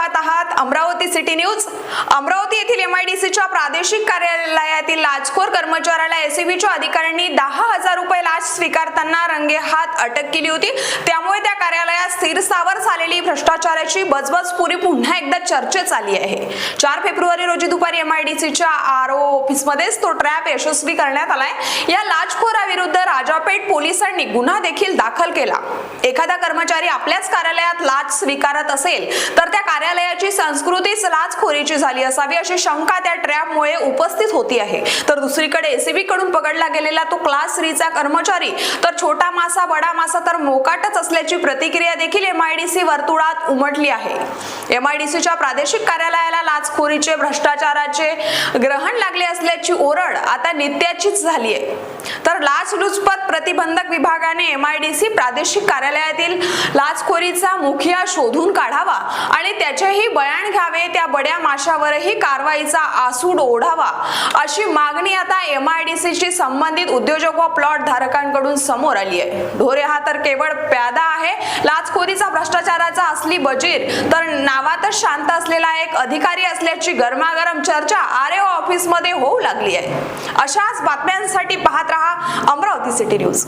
पाहत आहात Amravati city news. Amravati येथील एमआयडीसीच्या प्रादेशिक कार्यालयातील लाचखोर कर्मचाऱ्याला एसीबीच्या अधिकाऱ्यांनी 10,000 रुपये लाच स्वीकारताना रंगेहात अटक केली होती। त्यामुळे त्या कार्यालयात स्थिरस्थावर झालेली भ्रष्टाचाराची बजबजपुरी पुन्हा एकदा चर्चेत आली आहे। 4 फेब्रुवारी रोजी दुपारी एमआयडीसीच्या आरओ ऑफिसमध्येच तो ट्रॅप यशस्वी करण्यात आलाय। या लाचखोराविरुद्ध राजापेठ पोलिसांनी गुन्हा देखील दाखल केला। एखादा कर्मचारी आपल्याच कार्यालयात लाच स्वीकारत असेल तर त्या कार्यालयाची संस्कृतीच लाचखोरीची झाली असावी अशी शंका त्या ट्रॅपमुळे उपस्थित होती आहे। तर दुसरीकडे एसीबी कडून पकडला गेलेला तो क्लास 3 चा कर्मचारी तर छोटा मासा बडा मासा तर मोकाटच असल्याची प्रतिक्रिया देखील एमआयडीसी वर्तुळात उमटली आहे। एमआयडीसीच्या प्रादेशिक कार्यालयाला लाचखोरीचे भ्रष्टाचाराचे ग्रहण लागले असल्याची ओरड आता नित्याचीच झाली आहे। तर लाचलुचपत प्रतिबंधक विभागाने एमआयडीसी प्रादेशिक कार्यालयातील लाचखोरीचा मुखिया शोधून काढावा आणि त्याचेही बयान घ्यावे, त्या बड्या माशावरही कारवाईचा आसूड ओढावा अशी मागणी आता एमआयडीसीशी संबंधित उद्योजक व प्लॉट धारकांकडून समोर आली आहे। ढोरे हा तर केवळ प्यादा आहे, लाचखोरीचा भ्रष्टाचाराचा असली बजीर तर नावातच शांत असलेला एक अधिकारी असल्याची गरमागरम चर्चा आरओ ऑफिस मध्ये होऊ लागली आहे। अशाच बातम्यांसाठी पाहत रहा अमरावती सिटी न्यूज।